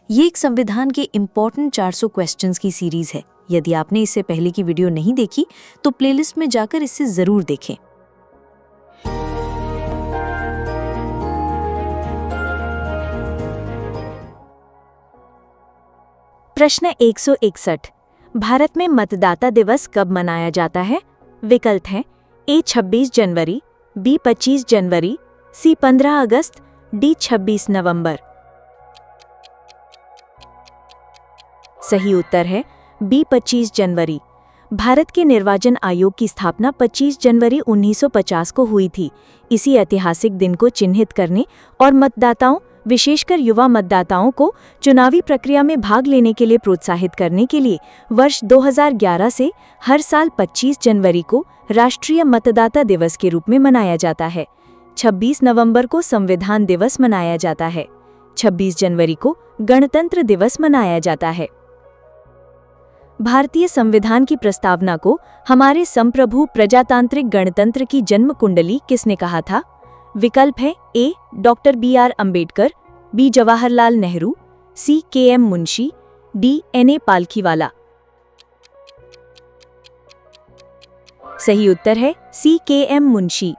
ये एक संविधान के इम्पोर्टेंट 400 क्वेश्चंस की सीरीज है। यदि आपने इससे पहले की वीडियो नहीं देखी तो प्लेलिस्ट में जाकर इसे जरूर देखें। प्रश्न 161। भारत में मतदाता दिवस कब मनाया जाता है? विकल्प हैं ए 26 जनवरी, बी 25 जनवरी, सी 15 अगस्त, डी 26 नवंबर। सही उत्तर है बी 25 जनवरी। भारत के निर्वाचन आयोग की स्थापना 25 जनवरी 1950 को हुई थी। इसी ऐतिहासिक दिन को चिन्हित करने और मतदाताओं, विशेषकर युवा मतदाताओं को चुनावी प्रक्रिया में भाग लेने के लिए प्रोत्साहित करने के लिए वर्ष 2011 से हर साल 25 जनवरी को राष्ट्रीय मतदाता दिवस के रूप में मनाया जाता है। 26 नवंबर को संविधान दिवस मनाया जाता है। 26 जनवरी को गणतंत्र दिवस मनाया जाता है। भारतीय संविधान की प्रस्तावना को हमारे संप्रभु प्रजातांत्रिक गणतंत्र की जन्म कुंडली किसने कहा था? विकल्प है A doctor BR Ambedkar, B Jawaharlal Nehru, C KM Munshi, D NA Palkhivala. सही उत्तर है सी KM मुंशी।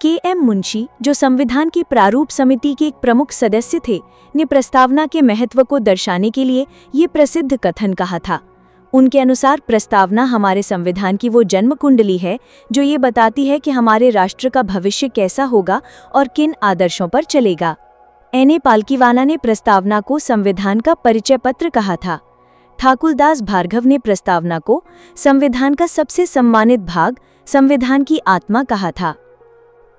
KM मुंशी, जो संविधान की प्रारूप समिति के एक प्रमुख सदस्य थे, ने प्रस्तावना के महत्व को दर्शाने के लिए ये प्रसिद्ध कथन कहा था। उनके अनुसार प्रस्तावना हमारे संविधान की वो जन्म कुंडली है जो ये बताती है कि हमारे राष्ट्र का भविष्य कैसा होगा और किन आदर्शों पर चलेगा। NA पालकीवाला ने प्रस्तावना को संविधान का परिचय पत्र कहा था। ठाकुरदास भार्गव ने प्रस्तावना को संविधान का सबसे सम्मानित भाग, संविधान की आत्मा कहा था।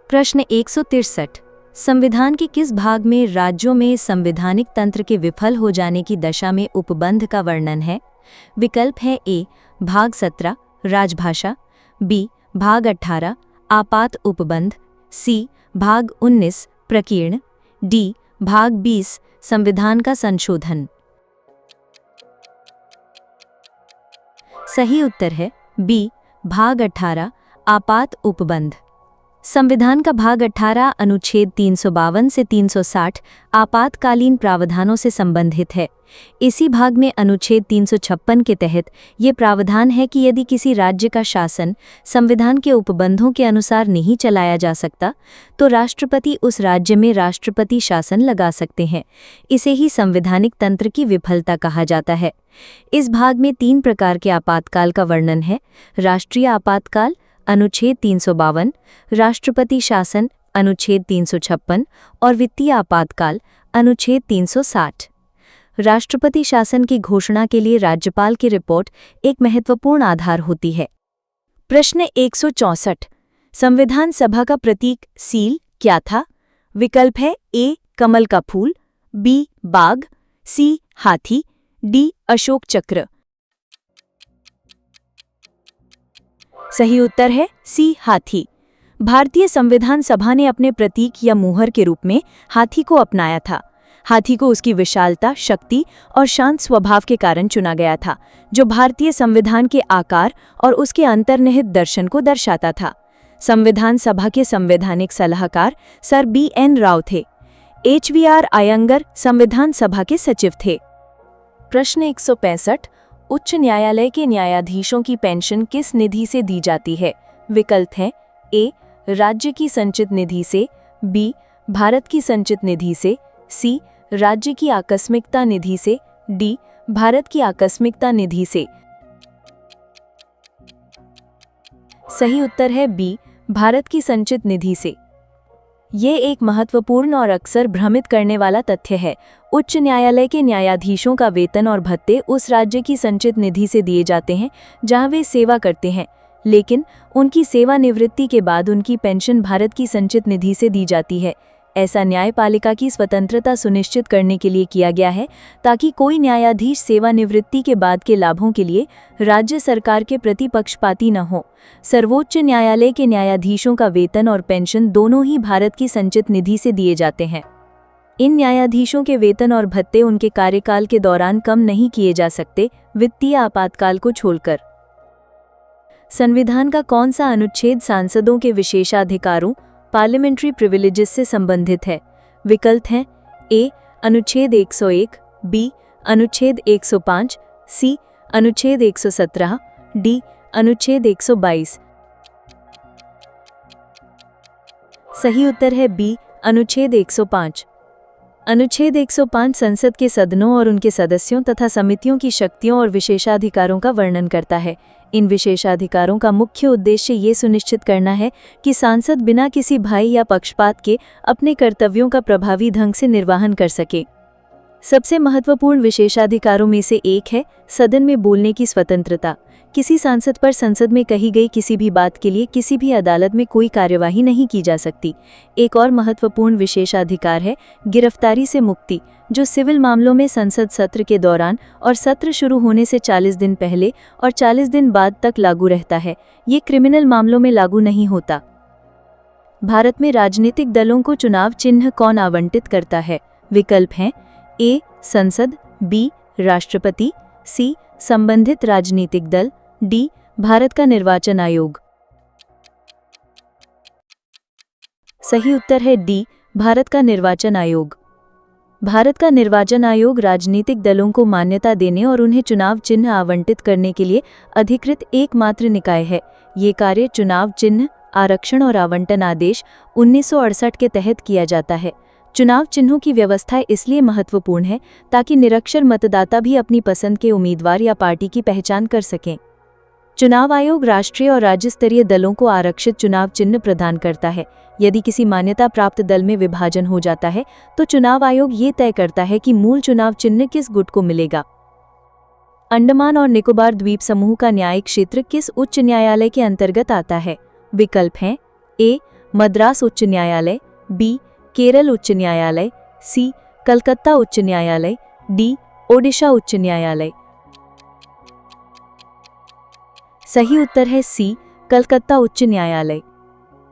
प्रश्न 163। संविधान के किस भाग में राज्यों में संवैधानिक तंत्र के विफल हो जाने की दशा में उपबंध का वर्णन है? विकल्प है ए भाग 17 राजभाषा, बी भाग 18 आपात उपबंध, सी भाग 19 प्रकीर्ण, डी भाग 20 संविधान का संशोधन। सही उत्तर है बी भाग 18 आपात उपबंध। संविधान का भाग 18 अनुच्छेद 352 से 360 आपातकालीन प्रावधानों से संबंधित है। इसी भाग में अनुच्छेद 356 के तहत ये प्रावधान है कि यदि किसी राज्य का शासन संविधान के उपबंधों के अनुसार नहीं चलाया जा सकता तो राष्ट्रपति उस राज्य में राष्ट्रपति शासन लगा सकते हैं। इसे ही संवैधानिक तंत्र की विफलता कहा जाता है। इस भाग में 3 प्रकार के आपातकाल का वर्णन है: राष्ट्रीय आपातकाल अनुच्छेद 352, राष्ट्रपति शासन अनुच्छेद 356 और वित्तीय आपातकाल अनुच्छेद 360। राष्ट्रपति शासन की घोषणा के लिए राज्यपाल की रिपोर्ट एक महत्वपूर्ण आधार होती है। प्रश्न 164। संविधान सभा का प्रतीक सील क्या था? विकल्प है ए कमल का फूल, बी बाघ, सी हाथी, डी अशोक चक्र। सही उत्तर है सी हाथी। भारतीय संविधान सभा ने अपने प्रतीक या मुहर के रूप में हाथी को अपनाया था। हाथी को उसकी विशालता, शक्ति और शांत स्वभाव के कारण चुना गया था, जो भारतीय संविधान के आकार और उसके अंतर्निहित दर्शन को दर्शाता था। संविधान सभा के संवैधानिक सलाहकार सर BN राव थे। HVR अयंगर संविधान सभा के सचिव थे। प्रश्न 165। उच्च न्यायालय के न्यायाधीशों की पेंशन किस निधि से दी जाती है? विकल्प हैं ए राज्य की संचित निधि से, बी भारत की संचित निधि से, सी राज्य की आकस्मिकता निधि से, डी भारत की आकस्मिकता निधि से। सही उत्तर है बी भारत की संचित निधि से। ये एक महत्वपूर्ण और अक्सर भ्रमित करने वाला तथ्य है। उच्च न्यायालय के न्यायाधीशों का वेतन और भत्ते उस राज्य की संचित निधि से दिए जाते हैं जहां वे सेवा करते हैं, लेकिन उनकी सेवानिवृत्ति के बाद उनकी पेंशन भारत की संचित निधि से दी जाती है। ऐसा न्यायपालिका की स्वतंत्रता सुनिश्चित करने के लिए किया गया है ताकि कोई न्यायाधीश सेवानिवृत्ति के बाद के लाभों के लिए राज्य सरकार के प्रति पक्षपाती न हो। सर्वोच्च न्यायालय के न्यायाधीशों का वेतन और पेंशन दोनों ही भारत की संचित निधि से दिए जाते हैं। इन न्यायाधीशों के वेतन और भत्ते उनके कार्यकाल के दौरान कम नहीं किए जा सकते, वित्तीय आपातकाल को छोड़कर। संविधान का कौन सा अनुच्छेद सांसदों के विशेषाधिकारों पार्लियामेंट्री प्रिविलेजेस से संबंधित है? विकल्प हैं ए अनुच्छेद 101, बी अनुच्छेद 105, सी अनुच्छेद 117, डी अनुच्छेद 122। सही उत्तर है बी अनुच्छेद 105। अनुच्छेद 105 संसद के सदनों और उनके सदस्यों तथा समितियों की शक्तियों और विशेषाधिकारों का वर्णन करता है। इन विशेषाधिकारों का मुख्य उद्देश्य ये सुनिश्चित करना है कि सांसद बिना किसी भय या पक्षपात के अपने कर्तव्यों का प्रभावी ढंग से निर्वहन कर सके। सबसे महत्वपूर्ण विशेषाधिकारों में से एक है सदन में बोलने की स्वतंत्रता। किसी सांसद पर संसद में कही गई किसी भी बात के लिए किसी भी अदालत में कोई कार्यवाही नहीं की जा सकती। एक और महत्वपूर्ण विशेषाधिकार है गिरफ्तारी से मुक्ति, जो सिविल मामलों में संसद सत्र के दौरान और सत्र शुरू होने से 40 दिन पहले और 40 दिन बाद तक लागू रहता है। ये क्रिमिनल मामलों में लागू नहीं होता। भारत में राजनीतिक दलों को चुनाव चिन्ह कौन आवंटित करता है? विकल्प हैं ए संसद, बी राष्ट्रपति, सी संबंधित राजनीतिक दल, डी भारत का निर्वाचन आयोग। सही उत्तर है डी भारत का निर्वाचन आयोग। भारत का निर्वाचन आयोग राजनीतिक दलों को मान्यता देने और उन्हें चुनाव चिन्ह आवंटित करने के लिए अधिकृत एकमात्र निकाय है। ये कार्य चुनाव चिन्ह, आरक्षण और आवंटन आदेश 1968 के तहत किया जाता है। चुनाव चिन्हों की व्यवस्था इसलिए महत्वपूर्ण है ताकि निरक्षर मतदाता भी अपनी पसंद के उम्मीदवार या पार्टी की पहचान कर सकें। चुनाव आयोग राष्ट्रीय और राज्य स्तरीय दलों को आरक्षित चुनाव चिन्ह प्रदान करता है। यदि किसी मान्यता प्राप्त दल में विभाजन हो जाता है तो चुनाव आयोग ये तय करता है कि मूल चुनाव चिन्ह किस गुट को मिलेगा। अंडमान और निकोबार द्वीप समूह का न्यायिक क्षेत्र किस उच्च न्यायालय के अंतर्गत आता है? विकल्प हैं ए मद्रास उच्च न्यायालय, बी केरल उच्च न्यायालय, सी कलकत्ता उच्च न्यायालय, डी ओडिशा उच्च न्यायालय। सही उत्तर है सी कलकत्ता उच्च न्यायालय।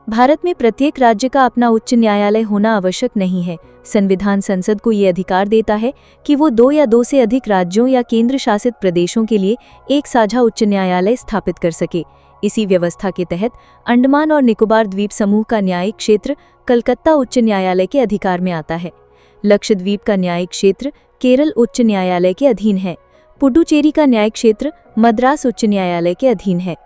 भारत में प्रत्येक राज्य का अपना उच्च न्यायालय होना आवश्यक नहीं है। संविधान संसद को ये अधिकार देता है कि वो 2 या 2 से अधिक राज्यों या केंद्र शासित प्रदेशों के लिए एक साझा उच्च न्यायालय स्थापित कर सके। इसी व्यवस्था के तहत अंडमान और निकोबार द्वीप समूह का न्यायिक क्षेत्र कलकत्ता उच्च न्यायालय के अधिकार में आता है। लक्षद्वीप का न्यायिक क्षेत्र केरल उच्च न्यायालय के अधीन है। पुडुचेरी का न्यायिक क्षेत्र मद्रास उच्च न्यायालय के अधीन है।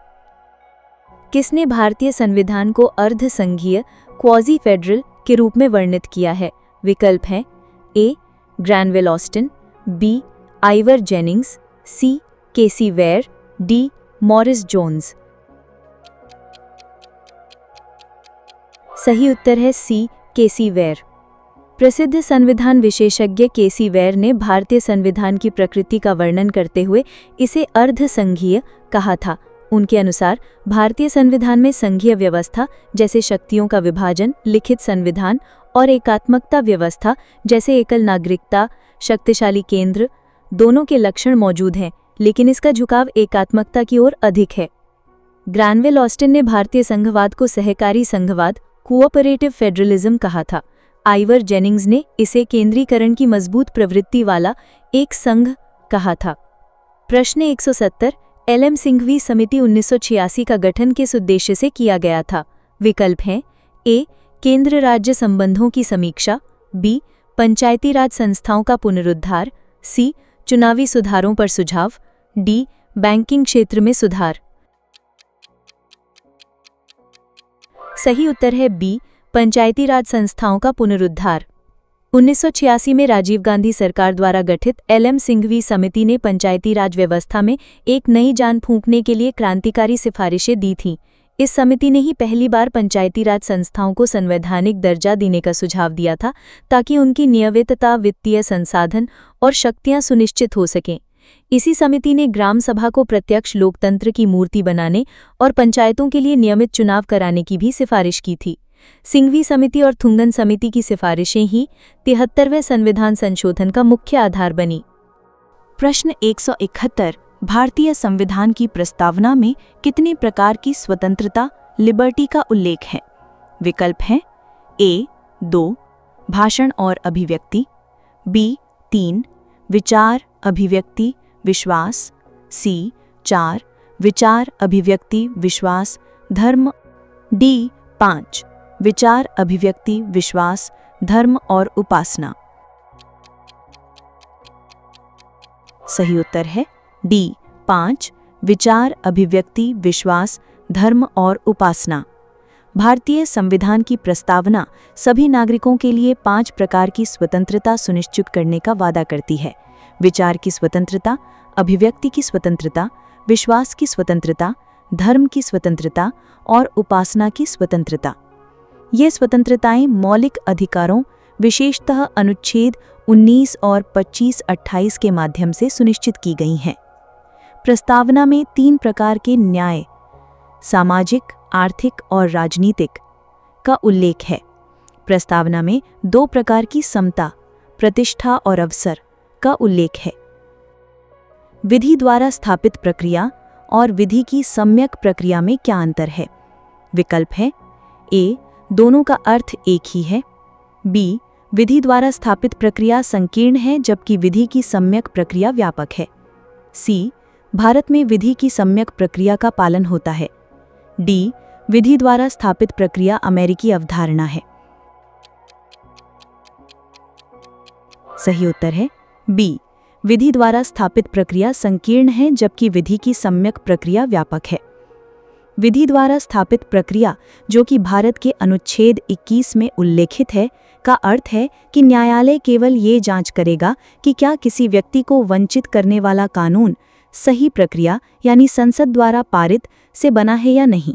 किसने भारतीय संविधान को अर्ध संघीय क्वाजी फेडरल के रूप में वर्णित किया है? विकल्प हैं A Granville Austin, B Ivor Jennings, C K C Wheare, D Morris Jones. सही उत्तर है सी केसी वेयर। प्रसिद्ध संविधान विशेषज्ञ केसी वेयर ने भारतीय संविधान की प्रकृति का वर्णन करते हुए इसे अर्ध संघीय कहा था। उनके अनुसार भारतीय संविधान में संघीय व्यवस्था जैसे शक्तियों का विभाजन, लिखित संविधान और एकात्मकता व्यवस्था जैसे एकल नागरिकता, शक्तिशाली केंद्र दोनों के लक्षण मौजूद हैं, लेकिन इसका झुकाव एकात्मकता की ओर अधिक है। ग्रैनवेल ऑस्टिन ने भारतीय संघवाद को सहकारी संघवाद कोऑपरेटिव फेडरलिज्म कहा था। आइवर जेनिंग्स ने इसे केंद्रीकरण की मजबूत प्रवृत्ति वाला एक संघ कहा था। प्रश्न 170 एलएम सिंघवी समिति 1986 का गठन किस उद्देश्य से किया गया था? विकल्प हैं ए केंद्र राज्य संबंधों की समीक्षा, बी पंचायती राज संस्थाओं का पुनरुद्धार, सी चुनावी सुधारों पर सुझाव, डी बैंकिंग क्षेत्र में सुधार। सही उत्तर है बी पंचायती राज संस्थाओं का पुनरुद्धार। 1986 में राजीव गांधी सरकार द्वारा गठित एलएम सिंघवी समिति ने पंचायती राज व्यवस्था में एक नई जान फूंकने के लिए क्रांतिकारी सिफारिशें दी थीं। इस समिति ने ही पहली बार पंचायती राज संस्थाओं को संवैधानिक दर्जा देने का सुझाव दिया था ताकि उनकी नियमितता, वित्तीय संसाधन और शक्तियां सुनिश्चित हो सकें। इसी समिति ने ग्राम सभा को प्रत्यक्ष लोकतंत्र की मूर्ति बनाने और पंचायतों के लिए नियमित चुनाव कराने की भी सिफारिश की थी। सिंघवी समिति और थुंगन समिति की सिफारिशें ही 73वें संविधान संशोधन का मुख्य आधार बनी। प्रश्न 171 भारतीय संविधान की प्रस्तावना में कितने प्रकार की स्वतंत्रता लिबर्टी का उल्लेख है? विकल्प हैं ए 2 भाषण और अभिव्यक्ति, बी 3 विचार अभिव्यक्ति विश्वास, सी 4 विचार अभिव्यक्ति विश्वास धर्म, डी 5 विचार अभिव्यक्ति विश्वास धर्म और उपासना। सही उत्तर है डी 5 विचार, अभिव्यक्ति, विश्वास, धर्म और उपासना। भारतीय संविधान की प्रस्तावना सभी नागरिकों के लिए 5 प्रकार की स्वतंत्रता सुनिश्चित करने का वादा करती है। विचार की स्वतंत्रता, अभिव्यक्ति की स्वतंत्रता, विश्वास की स्वतंत्रता, धर्म की स्वतंत्रता और उपासना की स्वतंत्रता। ये स्वतंत्रताएं मौलिक अधिकारों, विशेषतः अनुच्छेद 19 और 25-28 के माध्यम से सुनिश्चित की गई हैं। प्रस्तावना में 3 प्रकार के न्याय, सामाजिक, आर्थिक और राजनीतिक का उल्लेख है। प्रस्तावना में 2 प्रकार की समता, प्रतिष्ठा और अवसर का उल्लेख है। विधि द्वारा स्थापित प्रक्रिया और विधि की सम्यक प्रक्रिया में क्या अंतर है? विकल्प है ए दोनों का अर्थ एक ही है, बी विधि द्वारा स्थापित प्रक्रिया संकीर्ण है जबकि विधि की सम्यक प्रक्रिया व्यापक है, सी भारत में विधि की सम्यक प्रक्रिया का पालन होता है, डी विधि द्वारा स्थापित प्रक्रिया अमेरिकी अवधारणा है। सही उत्तर है बी विधि द्वारा स्थापित प्रक्रिया संकीर्ण है जबकि विधि की सम्यक प्रक्रिया व्यापक है। विधि द्वारा स्थापित प्रक्रिया, जो कि भारत के अनुच्छेद 21 में उल्लेखित है, का अर्थ है कि न्यायालय केवल ये जांच करेगा कि क्या किसी व्यक्ति को वंचित करने वाला कानून सही प्रक्रिया यानी संसद द्वारा पारित से बना है या नहीं।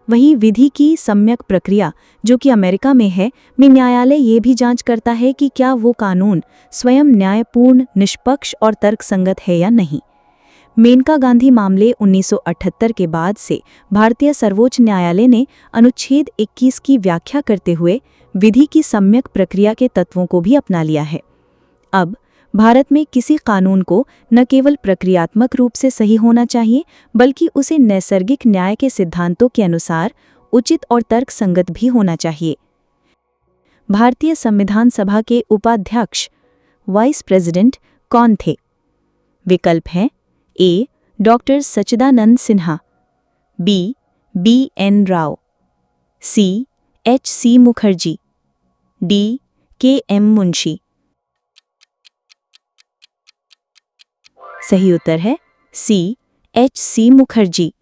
वहीं विधि की सम्यक प्रक्रिया, जो कि अमेरिका में है, में न्यायालय ये भी जांच करता है कि क्या वो कानून स्वयं न्यायपूर्ण, निष्पक्ष और तर्कसंगत है या नहीं। मेनका गांधी मामले 1978 के बाद से भारतीय सर्वोच्च न्यायालय ने अनुच्छेद 21 की व्याख्या करते हुए विधि की सम्यक प्रक्रिया के तत्वों को भी अपना लिया है। अब भारत में किसी कानून को न केवल प्रक्रियात्मक रूप से सही होना चाहिए, बल्कि उसे नैसर्गिक न्याय के सिद्धांतों के अनुसार उचित और तर्कसंगत भी होना चाहिए। भारतीय संविधान सभा के उपाध्यक्ष, वाइस प्रेसिडेंट कौन थे? विकल्प हैं ए डॉक्टर सच्चिदानंद सिन्हा, बी BN राव, सी HC Mukherjee, D KM Munshi. सही उत्तर है सी HC मुखर्जी।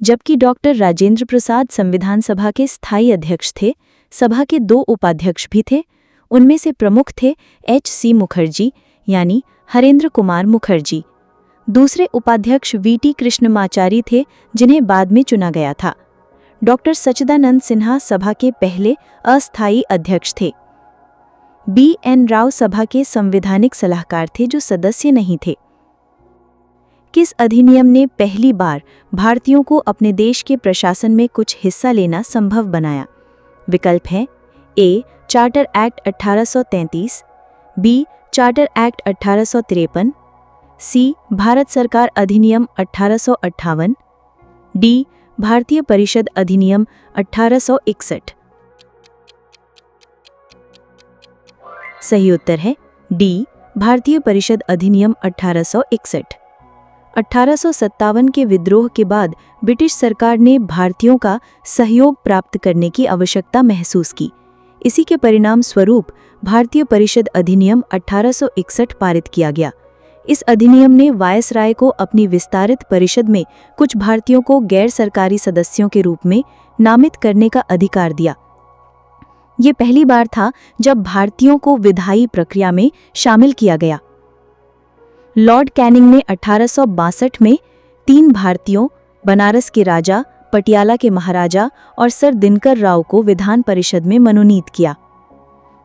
जबकि डॉक्टर राजेंद्र प्रसाद संविधान सभा के स्थायी अध्यक्ष थे, सभा के 2 उपाध्यक्ष भी थे। उनमें से प्रमुख थे HC मुखर्जी यानी हरेंद्र कुमार मुखर्जी। दूसरे उपाध्यक्ष VT कृष्णमाचारी थे, जिन्हें बाद में चुना गया था। डॉक्टर सच्चिदानंद सिन्हा सभा के पहले अस्थायी अध्यक्ष थे। BN राव सभा के संवैधानिक सलाहकार थे, जो सदस्य नहीं थे। किस अधिनियम ने पहली बार भारतीयों को अपने देश के प्रशासन में कुछ हिस्सा लेना संभव बनाया? विकल्प हैं A charter act 1833, B charter act 1853, C Bharat सरकार अधिनियम 1858, डी भारतीय परिषद अधिनियम 1861। सही उत्तर है डी भारतीय परिषद अधिनियम 1861। 1857 के विद्रोह के बाद ब्रिटिश सरकार ने भारतीयों का सहयोग प्राप्त करने की आवश्यकता महसूस की। इसी के परिणाम स्वरूप भारतीय परिषद अधिनियम 1861 पारित किया गया। इस अधिनियम ने वायसराय को अपनी विस्तारित परिषद में कुछ भारतीयों को गैर सरकारी सदस्यों के रूप में नामित करने का अधिकार दिया। ये पहली बार था जब भारतीयों को विधायी प्रक्रिया में शामिल किया गया। लॉर्ड कैनिंग ने 1862 में 3 भारतीयों, बनारस के राजा, पटियाला के महाराजा और सर दिनकर राव को विधान परिषद में मनोनीत किया।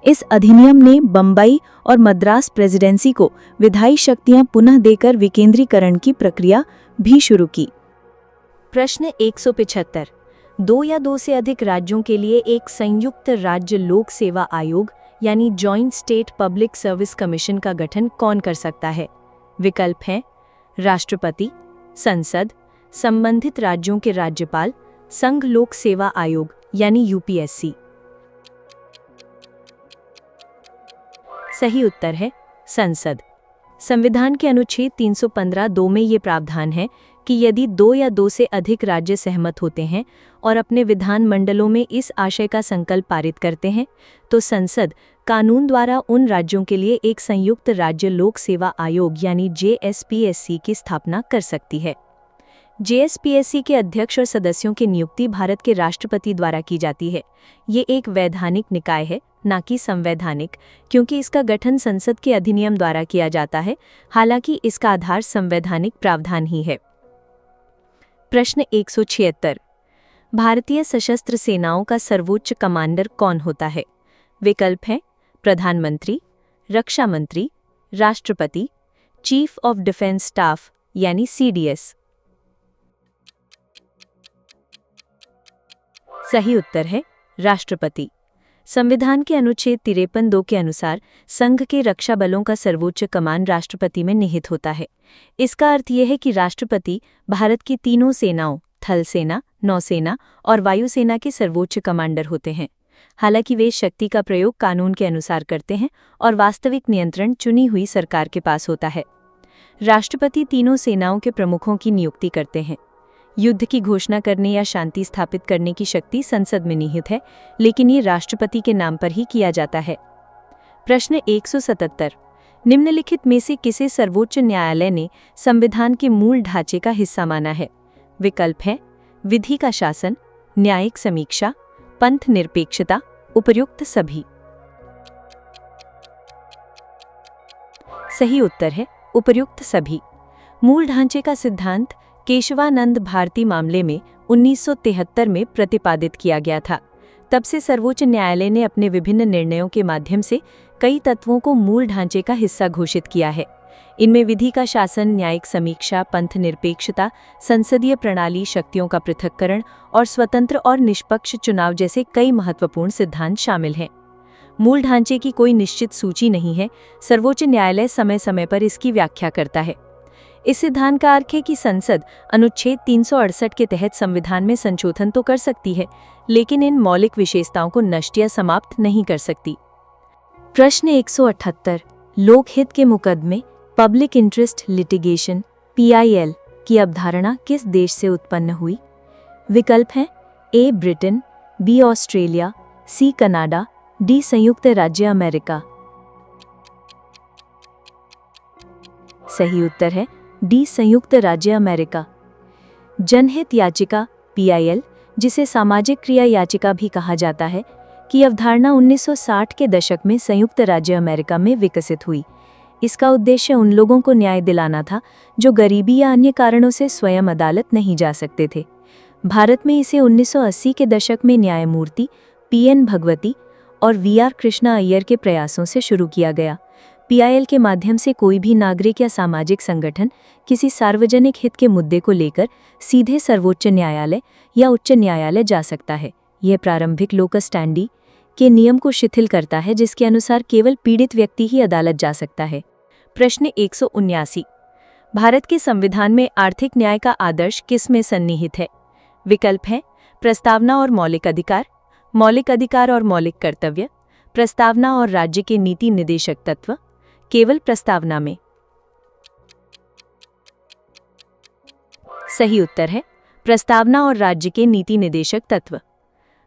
इस अधिनियम ने बम्बई और मद्रास प्रेसिडेंसी को विधायी शक्तियां पुनः देकर विकेंद्रीकरण की प्रक्रिया भी शुरू की। प्रश्न 175। 2 या 2 से अधिक राज्यों के लिए एक संयुक्त राज्य लोक सेवा आयोग यानी joint state public service commission का गठन कौन कर सकता है? विकल्प हैं राष्ट्रपति, संसद, संबंधित राज्यों के राज्यपाल, संघ लोक सेवा आयोग यानी UPSC। सही उत्तर है संसद। संविधान के अनुच्छेद 315(2) में ये प्रावधान है कि यदि 2 या 2 से अधिक राज्य सहमत होते हैं और अपने विधान मंडलों में इस आशय का संकल्प पारित करते हैं, तो संसद कानून द्वारा उन राज्यों के लिए एक संयुक्त राज्य लोक सेवा आयोग यानी JSPSC की स्थापना कर सकती है। JSPSC के अध्यक्ष और सदस्यों की नियुक्ति भारत के राष्ट्रपति द्वारा की जाती है। ये एक वैधानिक निकाय है, ना कि संवैधानिक, क्योंकि इसका गठन संसद के अधिनियम द्वारा किया जाता है, हालांकि इसका आधार संवैधानिक प्रावधान ही है। प्रश्न 176। भारतीय सशस्त्र सेनाओं का सर्वोच्च कमांडर कौन होता है? विकल्प हैं प्रधानमंत्री, रक्षा मंत्री, राष्ट्रपति, चीफ ऑफ डिफेंस स्टाफ यानी CDS। सही उत्तर है राष्ट्रपति। संविधान के अनुच्छेद 53(2) के अनुसार संघ के रक्षा बलों का सर्वोच्च कमान राष्ट्रपति में निहित होता है। इसका अर्थ यह है कि राष्ट्रपति भारत की तीनों सेनाओं थल सेना, नौसेना और वायुसेना के सर्वोच्च कमांडर होते हैं। हालांकि वे शक्ति का प्रयोग कानून के अनुसार करते हैं और वास्तविक नियंत्रण चुनी हुई सरकार के पास होता है। राष्ट्रपति तीनों सेनाओं के प्रमुखों की नियुक्ति करते हैं। युद्ध की घोषणा करने या शांति स्थापित करने की शक्ति संसद में निहित है, लेकिन ये राष्ट्रपति के नाम पर ही किया जाता है। प्रश्न 177। निम्नलिखित में से किसे सर्वोच्च न्यायालय ने संविधान के मूल ढांचे का हिस्सा माना है? विकल्प है विधि का शासन, न्यायिक समीक्षा, पंथ निरपेक्षता, उपर्युक्त सभी। सही उत्तर है उपर्युक्त सभी। मूल ढांचे का सिद्धांत केशवानंद भारती मामले में 1973 में प्रतिपादित किया गया था। तब से सर्वोच्च न्यायालय ने अपने विभिन्न निर्णयों के माध्यम से कई तत्वों को मूल ढांचे का हिस्सा घोषित किया है। इनमें विधि का शासन, न्यायिक समीक्षा, पंथ निरपेक्षता, संसदीय प्रणाली, शक्तियों का पृथक्करण और स्वतंत्र और निष्पक्ष चुनाव जैसे कई महत्वपूर्ण सिद्धांत शामिल हैं। मूल ढांचे की कोई निश्चित सूची नहीं है। सर्वोच्च न्यायालय समय समय पर इसकी व्याख्या करता है। इस सिद्धांत का अर्थ है कि संसद अनुच्छेद 368 के तहत संविधान में संशोधन तो कर सकती है, लेकिन इन मौलिक विशेषताओं को नष्ट या समाप्त नहीं कर सकती। प्रश्न 178। लोकहित के मुकदमे पब्लिक इंटरेस्ट लिटिगेशन PIL की अवधारणा किस देश से उत्पन्न हुई? विकल्प हैं A Britain, B Australia, C Canada, D संयुक्त राज्य अमेरिका। सही उत्तर है D संयुक्त राज्य अमेरिका। जनहित याचिका PIL, जिसे सामाजिक क्रिया याचिका भी कहा जाता है, की अवधारणा 1960 के दशक में संयुक्त राज्य अमेरिका में विकसित हुई। इसका उद्देश्य उन लोगों को न्याय दिलाना था जो गरीबी या अन्य कारणों से स्वयं अदालत नहीं जा सकते थे। भारत में इसे 1980 के दशक में न्यायमूर्ति PN भगवती और VR कृष्णा अय्यर के प्रयासों से शुरू किया गया। PIL के माध्यम से कोई भी नागरिक या सामाजिक संगठन किसी सार्वजनिक हित के मुद्दे को लेकर सीधे सर्वोच्च न्यायालय या उच्च न्यायालय जा सकता है। यह प्रारंभिक लोकस स्टैंडी के नियम को शिथिल करता है, जिसके अनुसार केवल पीड़ित व्यक्ति ही अदालत जा सकता है। प्रश्न 179। भारत के संविधान में आर्थिक न्याय का आदर्श किस में सन्निहित है? विकल्प हैं प्रस्तावना और मौलिक अधिकार और मौलिक कर्तव्य, प्रस्तावना और राज्य के नीति निदेशक तत्व, केवल प्रस्तावना में। सही उत्तर है प्रस्तावना और राज्य के नीति निदेशक तत्व।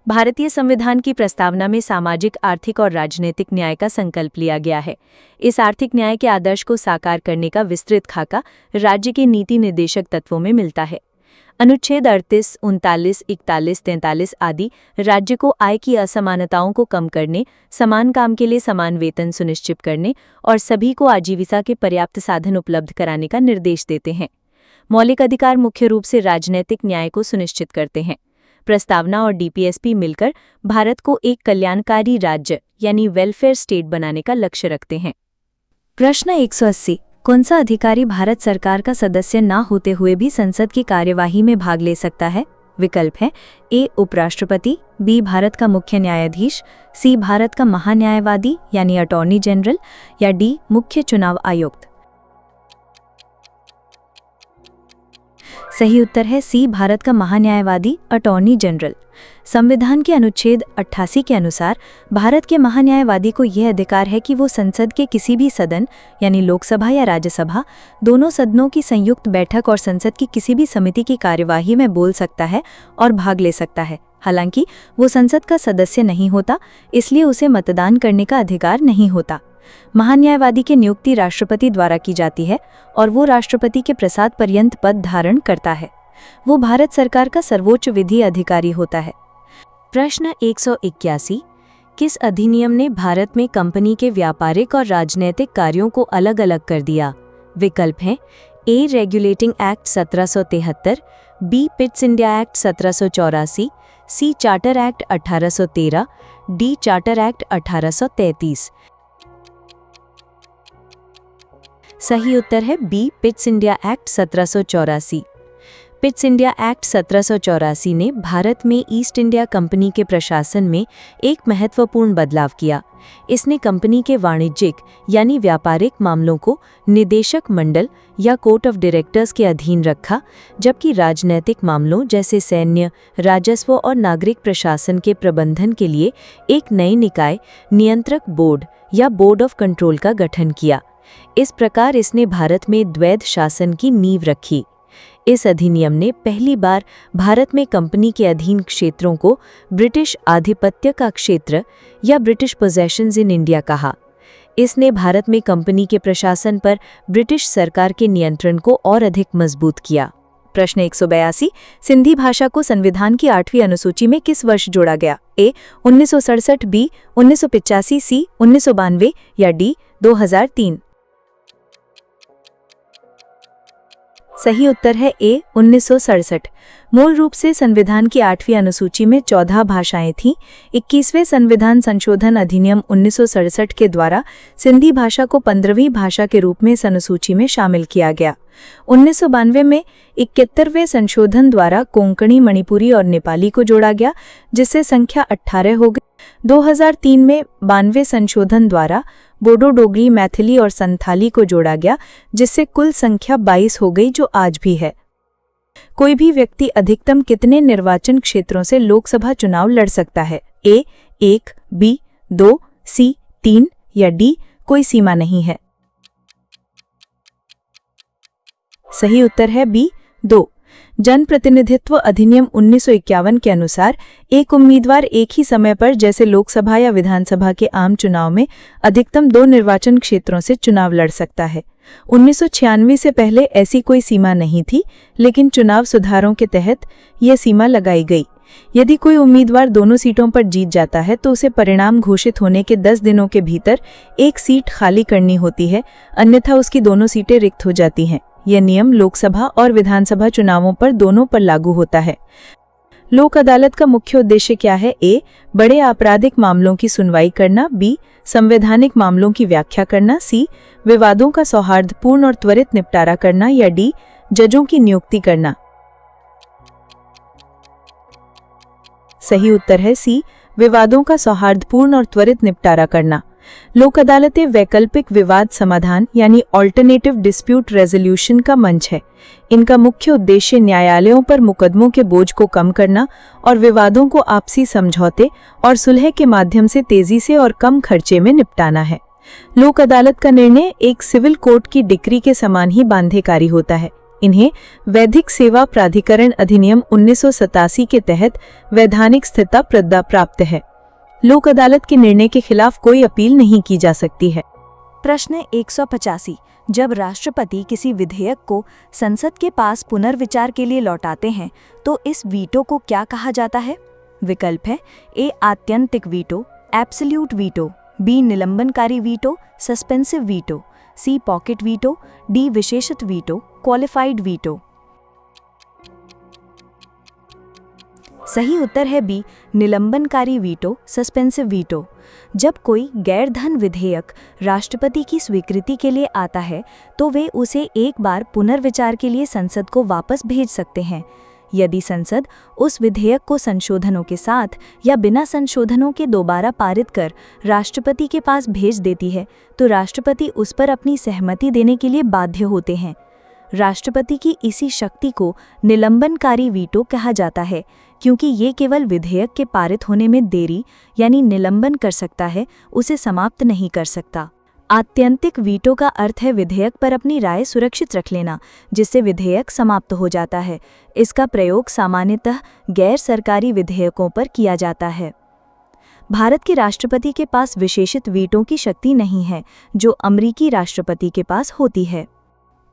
भारतीय संविधान की प्रस्तावना में सामाजिक, आर्थिक और राजनीतिक न्याय का संकल्प लिया गया है। इस आर्थिक न्याय के आदर्श को साकार करने का विस्तृत खाका राज्य के नीति निर्देशक तत्वों में मिलता है। अनुच्छेद 38, 39, 41, 43 आदि राज्य को आय की असमानताओं को कम करने, समान काम के लिए समान वेतन सुनिश्चित करने और सभी को आजीविका के पर्याप्त साधन उपलब्ध कराने का निर्देश देते हैं। मौलिक अधिकार मुख्य रूप से राजनीतिक न्याय को सुनिश्चित करते हैं। प्रस्तावना और DPSP मिलकर भारत को एक कल्याणकारी राज्य यानी वेलफेयर स्टेट बनाने का लक्ष्य रखते हैं। प्रश्न 180। कौन सा अधिकारी भारत सरकार का सदस्य न होते हुए भी संसद की कार्यवाही में भाग ले सकता है? विकल्प है A उपराष्ट्रपति, B भारत का मुख्य न्यायाधीश, C भारत का महान्यायवादी यानी अटॉर्नी जनरल या D मुख्य चुनाव आयुक्त। सही उत्तर है सी, भारत का महान्यायवादी अटॉर्नी जनरल। संविधान के अनुच्छेद 88 के अनुसार भारत के महान्यायवादी को यह अधिकार है कि वो संसद के किसी भी सदन यानी लोकसभा या राज्यसभा, दोनों सदनों की संयुक्त बैठक और संसद की किसी भी समिति की कार्यवाही में बोल सकता है और भाग ले सकता है। हालांकि वो संसद का सदस्य नहीं होता, इसलिए उसे मतदान करने का अधिकार नहीं होता। महान्यायवादी की नियुक्ति राष्ट्रपति द्वारा की जाती है और वो राष्ट्रपति के प्रसाद पर्यंत पद धारण करता है। वो भारत सरकार का सर्वोच्च विधि अधिकारी होता है। प्रश्न 181, किस अधिनियम ने भारत में कंपनी के व्यापारिक और राजनैतिक कार्यों को अलग अलग कर दिया? विकल्प हैं A, regulating act 1773, B, Pitt's India act 1784, C, charter act 1813, D, charter act 1833। सही उत्तर है B, Pitt's India act 1784। Pitt's India act 1784 ने भारत में ईस्ट इंडिया कंपनी के प्रशासन में एक महत्वपूर्ण बदलाव किया। इसने कंपनी के वाणिज्यिक यानी व्यापारिक मामलों को निदेशक मंडल या कोर्ट ऑफ डायरेक्टर्स के अधीन रखा, जबकि राजनैतिक मामलों जैसे सैन्य, राजस्व और नागरिक प्रशासन के प्रबंधन के लिए एक नई निकाय, नियंत्रक बोर्ड या बोर्ड ऑफ कंट्रोल का गठन किया। इस प्रकार इसने भारत में द्वैध शासन की नींव रखी। इस अधिनियम ने पहली बार भारत में कंपनी के अधीन क्षेत्रों को ब्रिटिश आधिपत्य का क्षेत्र या ब्रिटिश पोजेशंस इन इंडिया कहा। इसने भारत में कंपनी के प्रशासन पर ब्रिटिश सरकार के नियंत्रण को और अधिक मजबूत किया। प्रश्न 182, सिंधी भाषा को संविधान की 8वीं अनुसूची में किस वर्ष जोड़ा गया? ए, 1967, बी, 1985, सी, 1992 या डी, 2003। सही उत्तर है ए, 1967। मूल रूप से संविधान की 8वीं अनुसूची में 14 भाषाएं थीं। 21वें संविधान संशोधन अधिनियम 1967 के द्वारा सिंधी भाषा को 15वीं भाषा के रूप में इस अनुसूची में शामिल किया गया। 1992 में 71वें संशोधन द्वारा कोंकणी, मणिपुरी और नेपाली को जोड़ा गया, जिससे संख्या 18 हो गई। 2003 में 92वें संशोधन द्वारा बोडो, डोगरी, मैथिली और संथाली को जोड़ा गया, जिससे कुल संख्या 22 हो गई, जो आज भी है। कोई भी व्यक्ति अधिकतम कितने निर्वाचन क्षेत्रों से लोकसभा चुनाव लड़ सकता है? ए, 1, बी, 2, सी, 3 या डी, कोई सीमा नहीं है। सही उत्तर है बी, 2। जनप्रतिनिधित्व अधिनियम 1951 के अनुसार एक उम्मीदवार एक ही समय पर जैसे लोकसभा या विधानसभा के आम चुनाव में अधिकतम 2 निर्वाचन क्षेत्रों से चुनाव लड़ सकता है। 1996 से पहले ऐसी कोई सीमा नहीं थी, लेकिन चुनाव सुधारों के तहत यह सीमा लगाई गई। यदि कोई उम्मीदवार दोनों सीटों पर जीत जाता है तो उसे परिणाम घोषित होने के 10 दिनों के भीतर एक सीट खाली करनी होती है, अन्यथा उसकी दोनों सीटें रिक्त हो जाती हैं। यह नियम लोकसभा और विधानसभा चुनावों पर दोनों पर लागू होता है। लोक अदालत का मुख्य उद्देश्य क्या है? ए, बड़े आपराधिक मामलों की सुनवाई करना, बी, संवैधानिक मामलों की व्याख्या करना, सी, विवादों का सौहार्दपूर्ण और त्वरित निपटारा करना या डी, जजों की नियुक्ति करना। सही उत्तर है सी, विवादों का सौहार्दपूर्ण और त्वरित निपटारा करना। लोक अदालतें वैकल्पिक विवाद समाधान यानी ऑल्टरनेटिव डिस्प्यूट रेजोल्यूशन का मंच है। इनका मुख्य उद्देश्य न्यायालयों पर मुकदमों के बोझ को कम करना और विवादों को आपसी समझौते और सुलह के माध्यम से तेजी से और कम खर्चे में निपटाना है। लोक अदालत का निर्णय एक सिविल कोर्ट की डिक्री के समान ही बाध्यकारी होता है। इन्हें वैधिक सेवा प्राधिकरण अधिनियम 1987 के तहत वैधानिक स्थिरता प्राप्त है। लोक अदालत के निर्णय के खिलाफ कोई अपील नहीं की जा सकती है। प्रश्न 185, जब राष्ट्रपति किसी विधेयक को संसद के पास पुनर्विचार के लिए लौटाते हैं तो इस वीटो को क्या कहा जाता है? विकल्प है ए, आत्यंतिक वीटो, एब्सोल्यूट वीटो, बी, निलंबनकारी veto, suspensive veto, C, pocket veto, D, विशेषित वीटो, क्वालिफाइड वीटो। सही उत्तर है बी, निलंबनकारी वीटो, सस्पेंसिव वीटो। जब कोई गैर धन विधेयक राष्ट्रपति की स्वीकृति के लिए आता है तो वे उसे एक बार पुनर्विचार के लिए संसद को वापस भेज सकते हैं। यदि संसद उस विधेयक को संशोधनों के साथ या बिना संशोधनों के दोबारा पारित कर राष्ट्रपति के पास भेज देती है तो राष्ट्रपति उस पर अपनी सहमति देने के लिए बाध्य होते हैं। राष्ट्रपति की इसी शक्ति को निलंबनकारी वीटो कहा जाता है, क्योंकि ये केवल विधेयक के पारित होने में देरी यानी निलंबन कर सकता है, उसे समाप्त नहीं कर सकता। आत्यंतिक वीटो का अर्थ है विधेयक पर अपनी राय सुरक्षित रख लेना, जिससे विधेयक समाप्त हो जाता है। इसका प्रयोग सामान्यतः गैर सरकारी विधेयकों पर किया जाता है। भारत के राष्ट्रपति के पास विशेषित वीटो की शक्ति नहीं है, जो अमेरिकी राष्ट्रपति के पास होती है।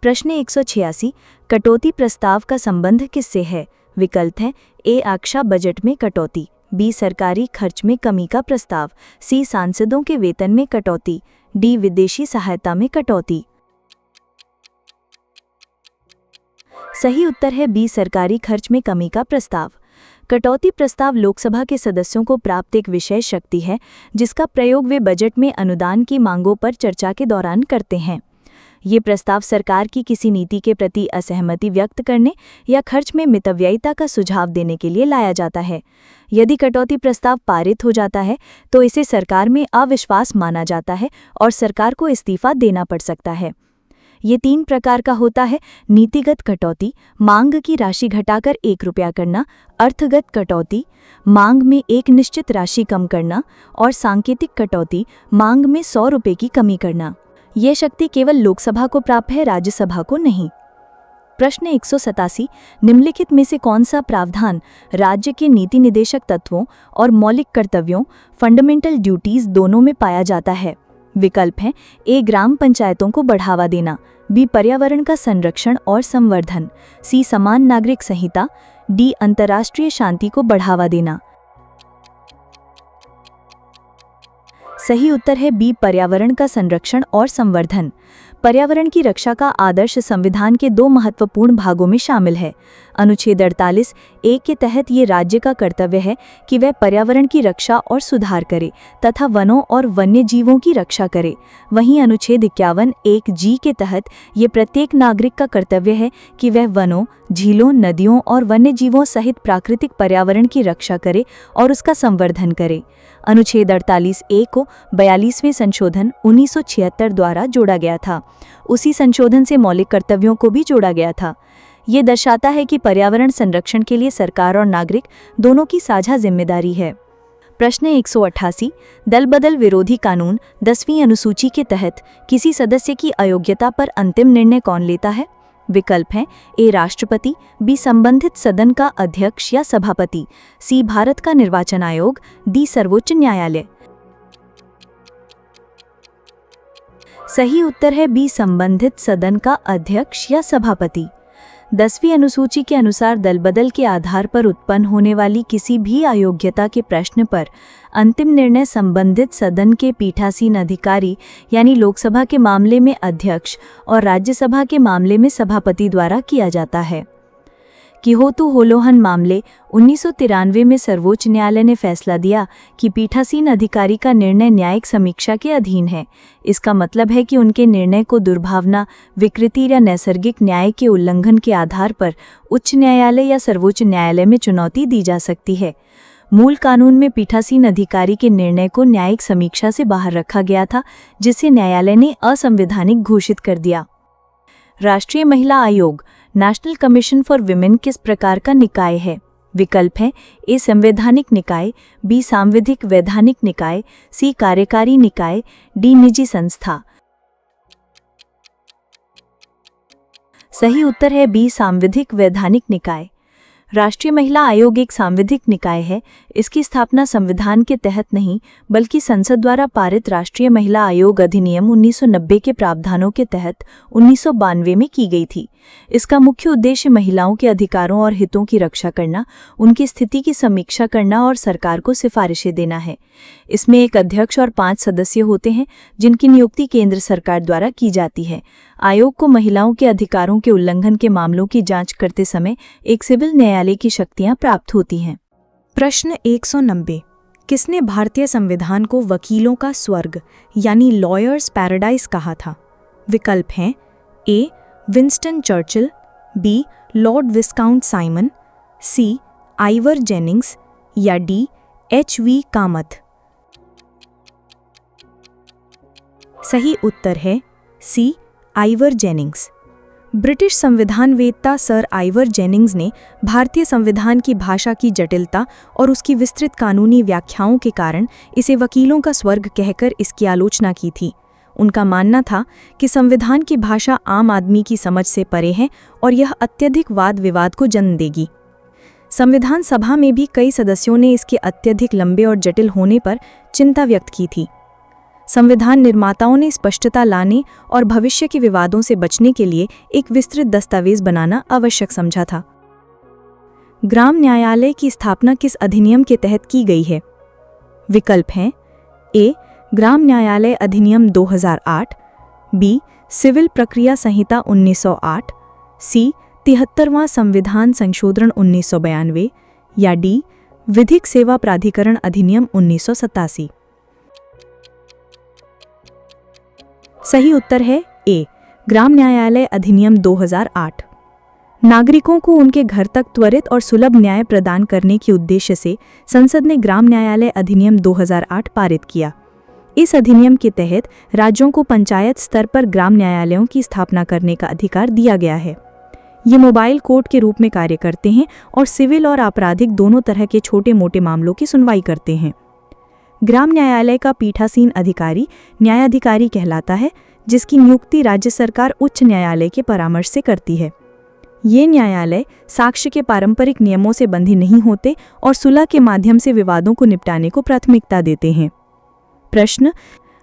प्रश्न 186, कटौती प्रस्ताव का संबंध किससे है? विकल्प हैं ए आक्षा बजट में कटौती, बी सरकारी खर्च में कमी का प्रस्ताव, सी सांसदों के वेतन में कटौती, डी विदेशी सहायता में कटौती। सही उत्तर है बी सरकारी खर्च में कमी का प्रस्ताव। कटौती प्रस्ताव लोकसभा के सदस्यों को प्राप्त एक विशेष शक्ति है, जिसका प्रयोग वे बजट में अनुदान की मांगों पर चर्चा के दौरान करते हैं। ये प्रस्ताव सरकार की किसी नीति के प्रति असहमति व्यक्त करने या खर्च में मितव्ययिता का सुझाव देने के लिए लाया जाता है। यदि कटौती प्रस्ताव पारित हो जाता है तो इसे सरकार में अविश्वास माना जाता है और सरकार को इस्तीफा देना पड़ सकता है। ये 3 प्रकार का होता है: नीतिगत कटौती, मांग की राशि घटाकर 1 रुपया करना, अर्थगत कटौती, मांग में एक निश्चित राशि कम करना, और सांकेतिक कटौती, मांग में 100 रुपये की कमी करना। ये शक्ति केवल लोकसभा को प्राप्त है, राज्यसभा को नहीं। प्रश्न 187, निम्नलिखित में से कौन सा प्रावधान राज्य के नीति निदेशक तत्वों और मौलिक कर्तव्यों फंडामेंटल ड्यूटीज दोनों में पाया जाता है? विकल्प हैं ए ग्राम पंचायतों को बढ़ावा देना, बी पर्यावरण का संरक्षण और संवर्धन, सी समान नागरिक संहिता, डी अंतर्राष्ट्रीय शांति को बढ़ावा देना। सही उत्तर है बी पर्यावरण का संरक्षण और संवर्धन। पर्यावरण की रक्षा का आदर्श संविधान के 2 महत्वपूर्ण भागों में शामिल है। अनुच्छेद 48 ए के तहत ये राज्य का कर्तव्य है कि वह पर्यावरण की रक्षा और सुधार करे तथा वनों और वन्य जीवों की रक्षा करे। वहीं अनुच्छेद 51 एक जी के तहत ये प्रत्येक नागरिक का कर्तव्य है कि वह वनों, झीलों, नदियों और वन्य जीवों सहित प्राकृतिक पर्यावरण की रक्षा करे और उसका संवर्धन करे। अनुच्छेद 48 ए को 42वें संशोधन 1976 द्वारा जोड़ा गया था। उसी संशोधन से मौलिक कर्तव्यों को भी जोड़ा गया था। ये दर्शाता है कि पर्यावरण संरक्षण के लिए सरकार और नागरिक दोनों की साझा जिम्मेदारी है। प्रश्न 188, दल बदल विरोधी कानून 10वीं अनुसूची के तहत किसी सदस्य की अयोग्यता पर अंतिम निर्णय कौन लेता है? विकल्प हैं ए राष्ट्रपति, बी संबंधित सदन का अध्यक्ष या सभापति, सी भारत का निर्वाचन आयोग, डी सर्वोच्च न्यायालय। सही उत्तर है बी संबंधित सदन का अध्यक्ष या सभापति। 10वीं अनुसूची के अनुसार दलबदल के आधार पर उत्पन्न होने वाली किसी भी अयोग्यता के प्रश्न पर अंतिम निर्णय संबंधित सदन के पीठासीन अधिकारी यानी लोकसभा के मामले में अध्यक्ष और राज्यसभा के मामले में सभापति द्वारा किया जाता है। किहोतू होलोहन मामले 1993 में सर्वोच्च न्यायालय ने फैसला दिया कि पीठासीन अधिकारी का निर्णय न्यायिक समीक्षा के अधीन है। इसका मतलब है कि उनके निर्णय को दुर्भावना, विकृति या नैसर्गिक न्याय के उल्लंघन के आधार पर उच्च न्यायालय या सर्वोच्च न्यायालय में चुनौती दी जा सकती है। मूल कानून में पीठासीन अधिकारी के निर्णय को न्यायिक समीक्षा से बाहर रखा गया था, जिसे न्यायालय ने असंवैधानिक घोषित कर दिया। राष्ट्रीय महिला आयोग नेशनल कमीशन फॉर विमेन किस प्रकार का निकाय है? विकल्प हैं ए संवैधानिक निकाय, बी सांविधिक वैधानिक निकाय, सी कार्यकारी निकाय, डी निजी संस्था। सही उत्तर है बी सांविधिक वैधानिक निकाय। राष्ट्रीय महिला आयोग एक सांविधिक निकाय है। इसकी स्थापना संविधान के तहत नहीं बल्कि संसद द्वारा पारित राष्ट्रीय महिला आयोग अधिनियम 1990 के प्रावधानों के तहत 1992 में की गई थी। इसका मुख्य उद्देश्य महिलाओं के अधिकारों और हितों की रक्षा करना, उनकी स्थिति की समीक्षा करना और सरकार को सिफारिशें देना है। इसमें एक अध्यक्ष और 5 सदस्य होते हैं, जिनकी नियुक्ति केंद्र सरकार द्वारा की जाती है। आयोग को महिलाओं के अधिकारों के उल्लंघन के मामलों की जांच करते समय एक सिविल न्यायालय की शक्तियां प्राप्त होती हैं। प्रश्न 190, किसने भारतीय संविधान को वकीलों का स्वर्ग यानी लॉयर्स पैराडाइज कहा था? विकल्प हैं A Winston Churchill, B Lord Viscount Simon, C Ivor Jennings या डी H.V. कामथ। सही उत्तर है सी आइवर जेनिंग्स। ब्रिटिश संविधानवेत्ता सर आइवर जेनिंग्स ने भारतीय संविधान की भाषा की जटिलता और उसकी विस्तृत कानूनी व्याख्याओं के कारण इसे वकीलों का स्वर्ग कहकर इसकी आलोचना की थी। उनका मानना था कि संविधान की भाषा आम आदमी की समझ से परे है और यह अत्यधिक वाद विवाद को जन्म देगी। संविधान सभा में भी कई सदस्यों ने इसके अत्यधिक लंबे और जटिल होने पर चिंता व्यक्त की थी। संविधान निर्माताओं ने स्पष्टता लाने और भविष्य के विवादों से बचने के लिए एक विस्तृत दस्तावेज बनाना आवश्यक समझा था। ग्राम न्यायालय की स्थापना किस अधिनियम के तहत की गई है? विकल्प हैं ए. ग्राम न्यायालय अधिनियम 2008, बी. सिविल प्रक्रिया संहिता 1908, सी. 73वां संविधान संशोधन 1992 या डी. विधिक सेवा प्राधिकरण अधिनियम 1987। सही उत्तर है ए. ग्राम न्यायालय अधिनियम 2008। नागरिकों को उनके घर तक त्वरित और सुलभ न्याय प्रदान करने के उद्देश्य से संसद ने ग्राम न्यायालय अधिनियम 2008 पारित किया। इस अधिनियम के तहत राज्यों को पंचायत स्तर पर ग्राम न्यायालयों की स्थापना करने का अधिकार दिया गया है। ये मोबाइल कोर्ट के रूप में कार्य करते हैं और सिविल और आपराधिक दोनों तरह के छोटे मोटे मामलों की सुनवाई करते हैं। ग्राम न्यायालय का पीठासीन अधिकारी न्यायाधिकारी कहलाता है, जिसकी नियुक्ति राज्य सरकार उच्च न्यायालय के परामर्श से करती है। ये न्यायालय साक्ष्य के पारंपरिक नियमों से बंधी नहीं होते और सुलह के माध्यम से विवादों को निपटाने को प्राथमिकता देते हैं। प्रश्न: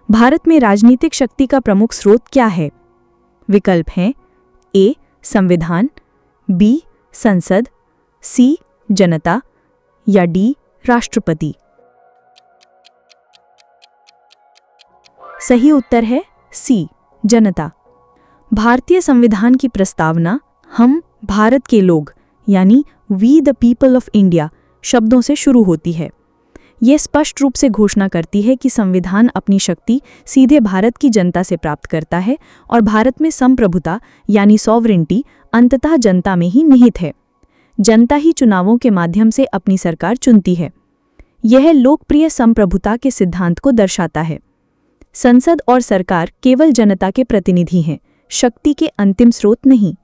भारत में राजनीतिक शक्ति का प्रमुख स्रोत क्या है? विकल्प हैं ए. संविधान, बी. संसद, सी. जनता या डी. राष्ट्रपति। सही उत्तर है सी. जनता। भारतीय संविधान की प्रस्तावना हम भारत के लोग यानी we the people of India शब्दों से शुरू होती है। यह स्पष्ट रूप से घोषणा करती है कि संविधान अपनी शक्ति सीधे भारत की जनता से प्राप्त करता है और भारत में संप्रभुता यानी सॉवरेंटी अंततः जनता में ही निहित है। जनता ही चुनावों के माध्यम से अपनी सरकार चुनती है। यह लोकप्रिय संप्रभुता के सिद्धांत को दर्शाता है। संसद और सरकार केवल जनता के प्रतिनिधि हैं, शक्ति के अंतिम स्रोत नहीं।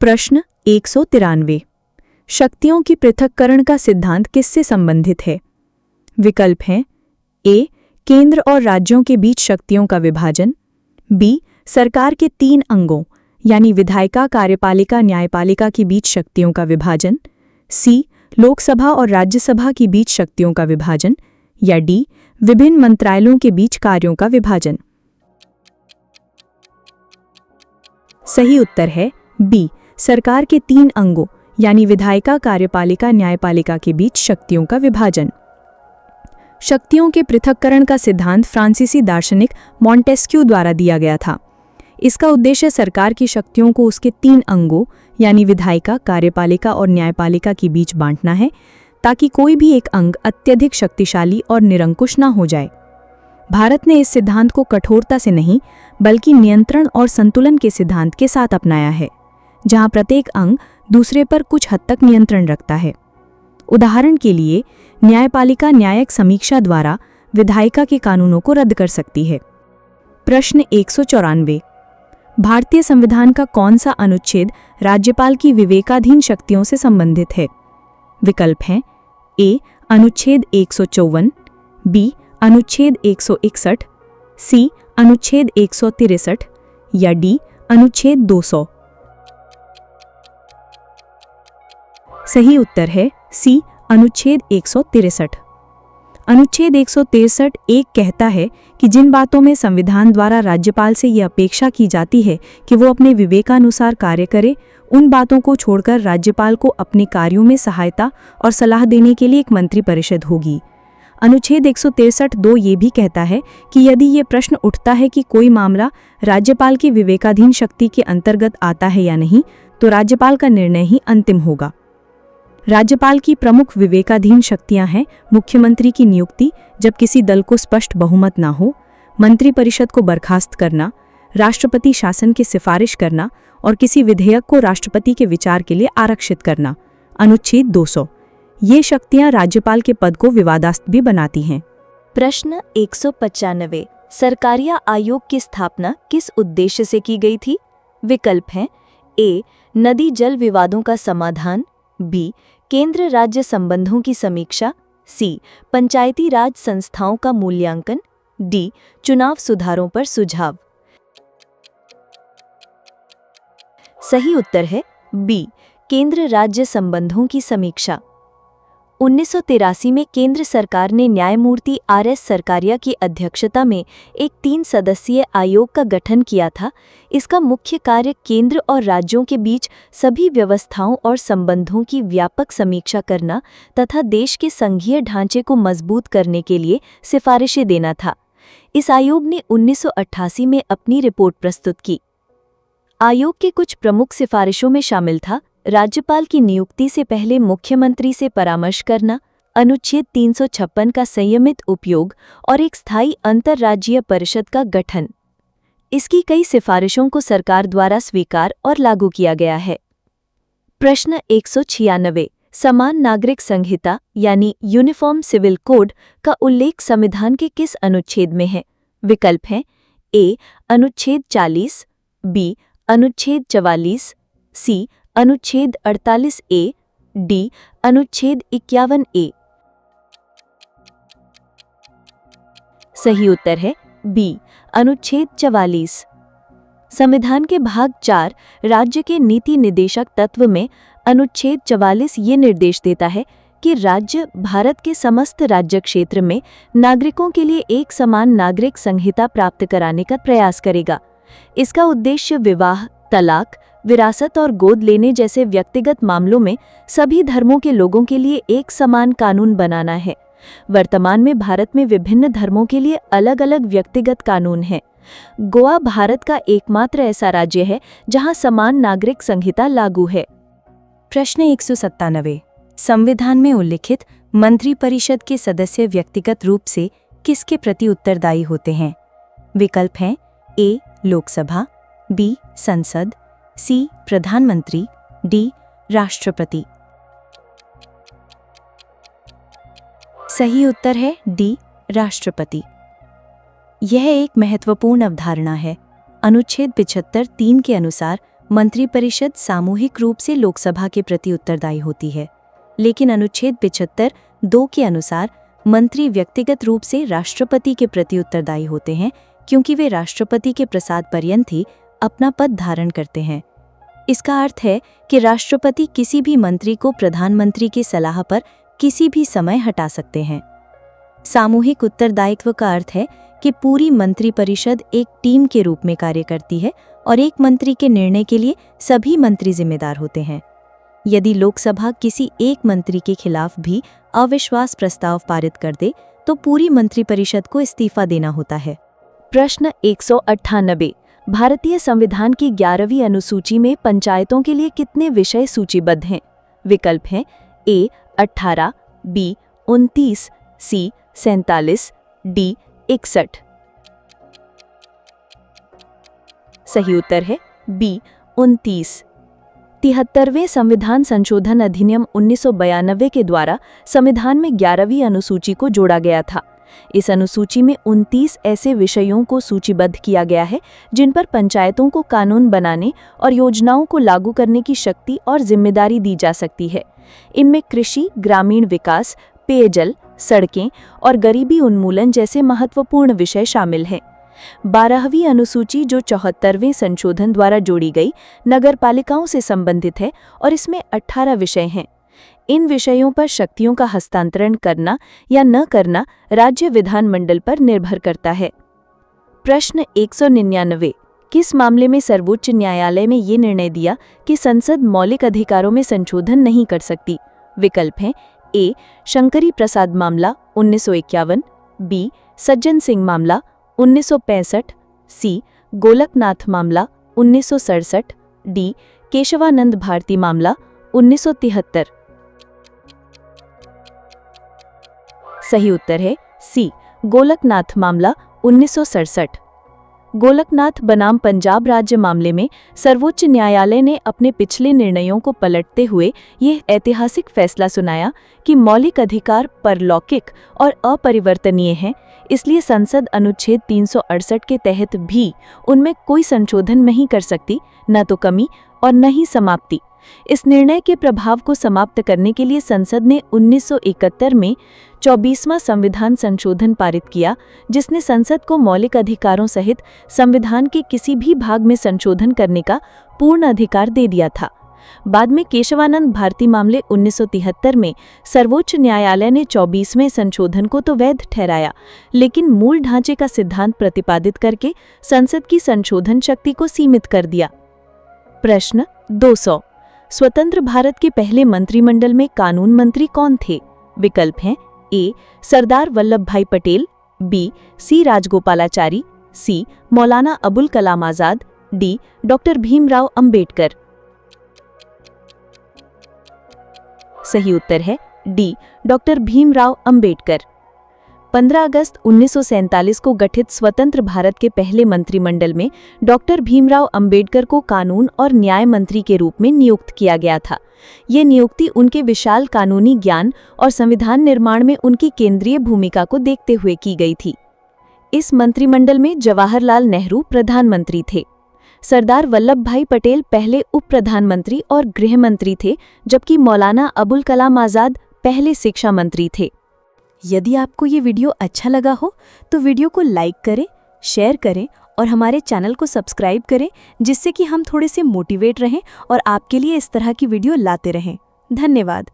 प्रश्न 193। शक्तियों की पृथक्करण का सिद्धांत किससे संबंधित है? विकल्प हैं ए. केंद्र और राज्यों के बीच शक्तियों का विभाजन, बी. सरकार के 3 अंगों यानी विधायिका, कार्यपालिका, न्यायपालिका के बीच शक्तियों का विभाजन, सी. लोकसभा और राज्यसभा के बीच शक्तियों का विभाजन या डी. विभिन्न मंत्रालयों के बीच कार्यों का विभाजन। सही उत्तर है बी. सरकार के 3 अंगों यानी विधायिका, कार्यपालिका, न्यायपालिका के बीच शक्तियों का विभाजन। शक्तियों के पृथक्करण का सिद्धांत फ्रांसीसी दार्शनिक मॉन्टेस्क्यू द्वारा दिया गया था। इसका उद्देश्य सरकार की शक्तियों को उसके 3 अंगों यानी विधायिका, कार्यपालिका और न्यायपालिका के बीच बांटना है, ताकि कोई भी एक अंग अत्यधिक शक्तिशाली और निरंकुश न हो जाए। भारत ने इस सिद्धांत को कठोरता से नहीं बल्कि नियंत्रण और संतुलन के सिद्धांत के साथ अपनाया है, जहां प्रत्येक अंग दूसरे पर कुछ हद तक नियंत्रण रखता है। उदाहरण के लिए, न्यायपालिका न्यायिक समीक्षा द्वारा विधायिका के कानूनों को रद्द कर सकती है। प्रश्न 194। भारतीय संविधान का कौन सा अनुच्छेद राज्यपाल की विवेकाधीन शक्तियों से संबंधित है? विकल्प हैं ए. अनुच्छेद 154, बी. अनुच्छेद 161, सी. अनुच्छेद 163 या डी. अनुच्छेद 200। सही उत्तर है सी. अनुच्छेद 163। अनुच्छेद 163 एक कहता है कि जिन बातों में संविधान द्वारा राज्यपाल से यह अपेक्षा की जाती है कि वो अपने विवेकानुसार कार्य करे, उन बातों को छोड़कर राज्यपाल को अपने कार्यों में सहायता और सलाह देने के लिए एक मंत्रिपरिषद होगी। अनुच्छेद 163(2) ये भी कहता है कि यदि ये प्रश्न उठता है कि कोई मामला राज्यपाल की विवेकाधीन शक्ति के अंतर्गत आता है या नहीं, तो राज्यपाल का निर्णय ही अंतिम होगा। राज्यपाल की प्रमुख विवेकाधीन शक्तियां हैं मुख्यमंत्री की नियुक्ति जब किसी दल को स्पष्ट बहुमत न हो, मंत्रिपरिषद को बर्खास्त करना, राष्ट्रपति शासन की सिफारिश करना और किसी विधेयक को राष्ट्रपति के विचार के लिए आरक्षित करना। अनुच्छेद 200 ये शक्तियां राज्यपाल के पद को विवादास्पद भी बनाती हैं। प्रश्न 195। सरकारिया आयोग की स्थापना किस उद्देश्य से की गई थी? विकल्प हैं ए. नदी जल विवादों का समाधान, बी. केंद्र राज्य संबंधों की समीक्षा, सी. पंचायती राज संस्थाओं का मूल्यांकन, डी. चुनाव सुधारों पर सुझाव। सही उत्तर है बी. केंद्र राज्य संबंधों की समीक्षा। 1983 में केंद्र सरकार ने न्यायमूर्ति आर.एस. सरकारिया की अध्यक्षता में एक 3 सदस्यीय आयोग का गठन किया था। इसका मुख्य कार्य केंद्र और राज्यों के बीच सभी व्यवस्थाओं और संबंधों की व्यापक समीक्षा करना तथा देश के संघीय ढांचे को मजबूत करने के लिए सिफारिशें देना था। इस आयोग ने 1988 में अपनी रिपोर्ट प्रस्तुत की। आयोग के कुछ प्रमुख सिफारिशों में शामिल था राज्यपाल की नियुक्ति से पहले मुख्यमंत्री से परामर्श करना, अनुच्छेद 356 का संयमित उपयोग और एक स्थायी अंतर्राज्यीय परिषद का गठन। इसकी कई सिफारिशों को सरकार द्वारा स्वीकार और लागू किया गया है। प्रश्न 196। समान नागरिक संहिता यानी यूनिफॉर्म सिविल कोड का उल्लेख संविधान के किस अनुच्छेद में है? विकल्प हैं ए. अनुच्छेद 40, बी. अनुच्छेद 44, सी. अनुच्छेद 48 ए, डी. अनुच्छेद 51 ए। सही उत्तर है बी. अनुच्छेद 44। संविधान के भाग 4 राज्य के नीति निदेशक तत्व में अनुच्छेद 44 ये निर्देश देता है कि राज्य भारत के समस्त राज्य क्षेत्र में नागरिकों के लिए एक समान नागरिक संहिता प्राप्त कराने का प्रयास करेगा। इसका उद्देश्य विवाह, तलाक, विरासत और गोद लेने जैसे व्यक्तिगत मामलों में सभी धर्मों के लोगों के लिए एक समान कानून बनाना है। वर्तमान में भारत में विभिन्न धर्मों के लिए अलग अलग व्यक्तिगत कानून हैं। गोवा भारत का एकमात्र ऐसा राज्य है जहां समान नागरिक संहिता लागू है। प्रश्न 197। संविधान में उल्लिखित मंत्रिपरिषद के सदस्य व्यक्तिगत रूप से किसके प्रति उत्तरदायी होते हैं? विकल्प हैं ए. लोकसभा, बी. संसद, सी. प्रधानमंत्री, डी. राष्ट्रपति। सही उत्तर है डी. राष्ट्रपति। यह एक महत्वपूर्ण अवधारणा है। अनुच्छेद 75(3) के अनुसार मंत्रिपरिषद सामूहिक रूप से लोकसभा के प्रति उत्तरदायी होती है, लेकिन अनुच्छेद 75(2) के अनुसार मंत्री व्यक्तिगत रूप से राष्ट्रपति के प्रति उत्तरदायी होते हैं, क्योंकि वे राष्ट्रपति के प्रसाद पर्यंत ही अपना पद धारण करते हैं। इसका अर्थ है कि राष्ट्रपति किसी भी मंत्री को प्रधानमंत्री की सलाह पर किसी भी समय हटा सकते हैं। सामूहिक उत्तरदायित्व का अर्थ है कि पूरी मंत्रिपरिषद एक टीम के रूप में कार्य करती है और एक मंत्री के निर्णय के लिए सभी मंत्री जिम्मेदार होते हैं। यदि लोकसभा किसी एक मंत्री के खिलाफ भी अविश्वास प्रस्ताव पारित कर दे तो पूरी मंत्रिपरिषद को इस्तीफा देना होता है। प्रश्न 198। भारतीय संविधान की 11वीं अनुसूची में पंचायतों के लिए कितने विषय सूचीबद्ध हैं? विकल्प हैं ए. 18, बी. 29, सी. 47, डी. 61। सही उत्तर है बी. 29। 73वें संविधान संशोधन अधिनियम 1992 के द्वारा संविधान में 11वीं अनुसूची को जोड़ा गया था। इस अनुसूची में 29 ऐसे विषयों को सूचीबद्ध किया गया है जिन पर पंचायतों को कानून बनाने और योजनाओं को लागू करने की शक्ति और जिम्मेदारी दी जा सकती है। इनमें कृषि, ग्रामीण विकास, पेयजल, सड़कें और गरीबी उन्मूलन जैसे महत्वपूर्ण विषय शामिल हैं। 12वीं अनुसूची जो 74वें संशोधन द्वारा जोड़ी गई नगरपालिकाओं से संबंधित है और इसमें 18 विषय हैं। इन विषयों पर शक्तियों का हस्तांतरण करना या न करना राज्य विधानमंडल पर निर्भर करता है। प्रश्न 199। किस मामले में सर्वोच्च न्यायालय ने ये निर्णय दिया कि संसद मौलिक अधिकारों में संशोधन नहीं कर सकती? विकल्प हैं ए. शंकरी प्रसाद मामला 1951, बी. सज्जन सिंह मामला 1965, सी. गोलकनाथ मामला 1967, डी. केशवानंद भारती मामला 1973। सही उत्तर है सी. गोलकनाथ मामला 1967। गोलकनाथ बनाम पंजाब राज्य मामले में सर्वोच्च न्यायालय ने अपने पिछले निर्णयों को पलटते हुए यह ऐतिहासिक फैसला सुनाया कि मौलिक अधिकार परलौकिक और अपरिवर्तनीय हैं, इसलिए संसद अनुच्छेद 368 के तहत भी उनमें कोई संशोधन नहीं कर सकती, न तो कमी और न ही समाप्ति। इस निर्णय के प्रभाव को समाप्त करने के लिए संसद ने 1971 में 24वां संविधान संशोधन पारित किया, जिसने संसद को मौलिक अधिकारों सहित संविधान के किसी भी भाग में संशोधन करने का पूर्ण अधिकार दे दिया था। बाद में केशवानंद भारती मामले 1973 में सर्वोच्च न्यायालय ने 24वें संशोधन को तो वैध ठहराया, लेकिन मूल ढांचे का सिद्धांत प्रतिपादित करके संसद की संशोधन शक्ति को सीमित कर दिया। प्रश्न 200। स्वतंत्र भारत के पहले मंत्रिमंडल में कानून मंत्री कौन थे? विकल्प हैं ए. सरदार वल्लभ भाई पटेल, बी. सी. राजगोपालाचारी, सी. मौलाना अबुल कलाम आजाद, डी. डॉक्टर भीमराव अंबेडकर। सही उत्तर है डी. डॉक्टर भीमराव अंबेडकर। 15 अगस्त 1947 को गठित स्वतंत्र भारत के पहले मंत्रिमंडल में डॉक्टर भीमराव अंबेडकर को कानून और न्याय मंत्री के रूप में नियुक्त किया गया था। ये नियुक्ति उनके विशाल कानूनी ज्ञान और संविधान निर्माण में उनकी केंद्रीय भूमिका को देखते हुए की गई थी। इस मंत्रिमंडल में जवाहरलाल नेहरू प्रधानमंत्री थे। सरदार वल्लभ भाई पटेल पहले उप प्रधानमंत्री और गृह मंत्री थे, जबकि मौलाना अबुल कलाम आजाद पहले शिक्षा मंत्री थे। यदि आपको ये वीडियो अच्छा लगा हो तो वीडियो को लाइक करें, शेयर करें और हमारे चैनल को सब्सक्राइब करें, जिससे कि हम थोड़े से मोटिवेट रहें और आपके लिए इस तरह की वीडियो लाते रहें। धन्यवाद।